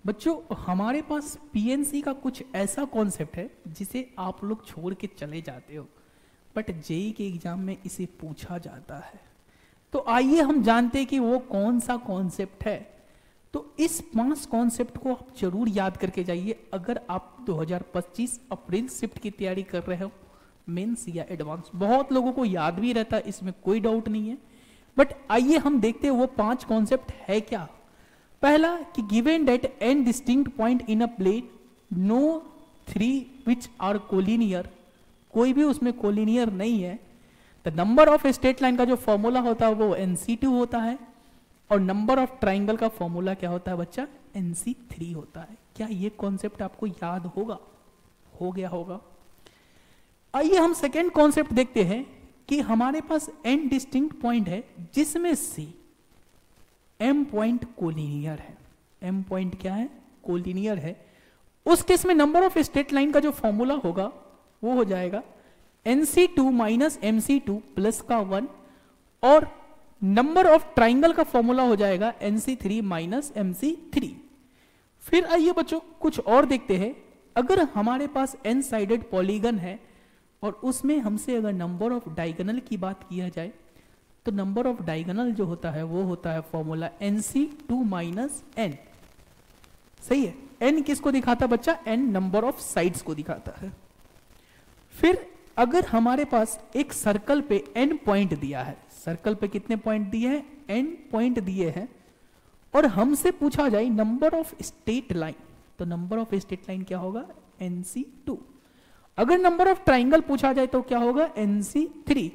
बच्चों हमारे पास पीएनसी का कुछ ऐसा कॉन्सेप्ट है जिसे आप लोग छोड़ के चले जाते हो, बट जेई के एग्जाम में इसे पूछा जाता है। तो आइए हम जानते हैं कि वो कौन सा कॉन्सेप्ट है। तो इस 5 कॉन्सेप्ट को आप जरूर याद करके जाइए अगर आप 2025 अप्रैल शिफ्ट की तैयारी कर रहे हो, मेंस या एडवांस। बहुत लोगों को याद भी रहता है, इसमें कोई डाउट नहीं है, बट आइए हम देखते हैं वो 5 कॉन्सेप्ट है क्या। पहला कि given that n distinct point in a plane, no 3 which are collinear, कोई भी उसमें कोलिनियर नहीं है, the number of straight line का जो फॉर्मूला होता है वो NC2 होता है, और नंबर ऑफ ट्राइंगल का फॉर्मूला क्या होता है बच्चा, NC3 होता है। क्या ये कॉन्सेप्ट आपको याद होगा? हो गया होगा। आइए हम सेकेंड कॉन्सेप्ट देखते हैं कि हमारे पास n डिस्टिंक्ट पॉइंट है जिसमें से m पॉइंट कोलिनियर है। m पॉइंट क्या है? कोलिनियर है। उस केस में नंबर ऑफ स्ट्रेट लाइन का जो फॉर्मूला होगा वो हो जाएगा NC2 माइनस MC2 प्लस का 1, और नंबर ऑफ ट्राइंगल का फॉर्मूला हो जाएगा NC3 माइनस MC3। फिर आइए बच्चों कुछ और देखते हैं। अगर हमारे पास n साइडेड पॉलीगन है और उसमें हमसे अगर नंबर ऑफ डायगोनल की बात किया जाए तो नंबर ऑफ डायगोनल जो होता है वो होता है फॉर्मूला NC2 माइनस n। सही है। n किसको दिखाता है बच्चा? n नंबर ऑफ साइड्स को दिखाता है। फिर अगर हमारे पास एक सर्कल पे n पॉइंट दिया है, सर्कल पे कितने पॉइंट दिए हैं? n पॉइंट दिए हैं, और हमसे पूछा जाए नंबर ऑफ स्ट्रेट लाइन, तो नंबर ऑफ स्ट्रेट लाइन क्या होगा? NC2। अगर नंबर ऑफ ट्राइंगल पूछा जाए तो क्या होगा? NC3।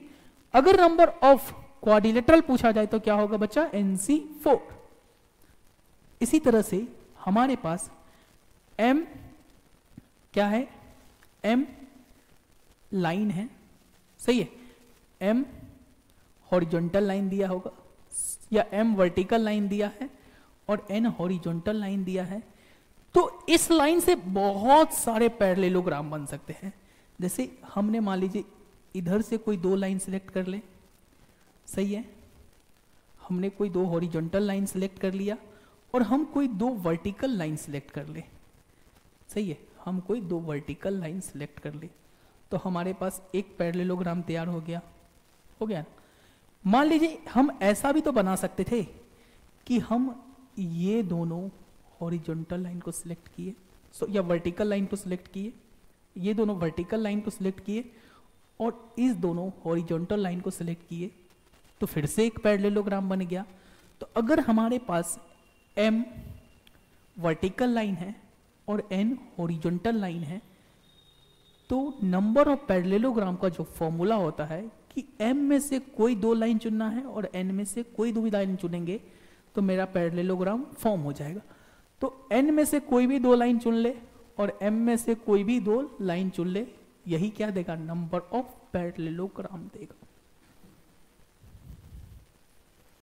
अगर नंबर ऑफ क्वाड्रिलेटरल पूछा जाए तो क्या होगा बच्चा? NC4। इसी तरह से हमारे पास m क्या है? m लाइन है, सही है। m हॉरिजॉन्टल लाइन दिया होगा, या m वर्टिकल लाइन दिया है, और n हॉरिजॉन्टल लाइन दिया है। तो इस लाइन से बहुत सारे पैरेललोग्राम बन सकते हैं। जैसे हमने मान लीजिए इधर से कोई 2 लाइन सिलेक्ट कर ले, सही है, हमने कोई 2 हॉरिजॉन्टल लाइन सिलेक्ट कर लिया, और हम कोई 2 वर्टिकल लाइन सिलेक्ट कर ले, सही है, हम कोई 2 वर्टिकल लाइन सिलेक्ट कर ले, तो हमारे पास एक पैरेललोग्राम तैयार हो गया। हो गया। मान लीजिए हम ऐसा भी तो बना सकते थे कि हम ये दोनों हॉरिजॉन्टल लाइन को सिलेक्ट किए, या वर्टिकल लाइन को सिलेक्ट किए, ये दोनों वर्टिकल लाइन को सिलेक्ट किए, और इस दोनों हॉरिजॉन्टल लाइन को सिलेक्ट किए, तो फिर से एक पैरेललोग्राम बन गया। तो अगर हमारे पास m वर्टिकल लाइन है और n हॉरिजॉन्टल लाइन है, तो नंबर ऑफ पैरेललोग्राम का जो फॉर्मूला होता है कि m में से कोई 2 लाइन चुनना है और n में से कोई 2 लाइन चुनेंगे तो मेरा पैरेललोग्राम फॉर्म हो जाएगा। तो n में से कोई भी 2 लाइन चुन ले और m में से कोई भी 2 लाइन चुन ले, यही क्या देगा? नंबर ऑफ पैरेललोग्राम देगा।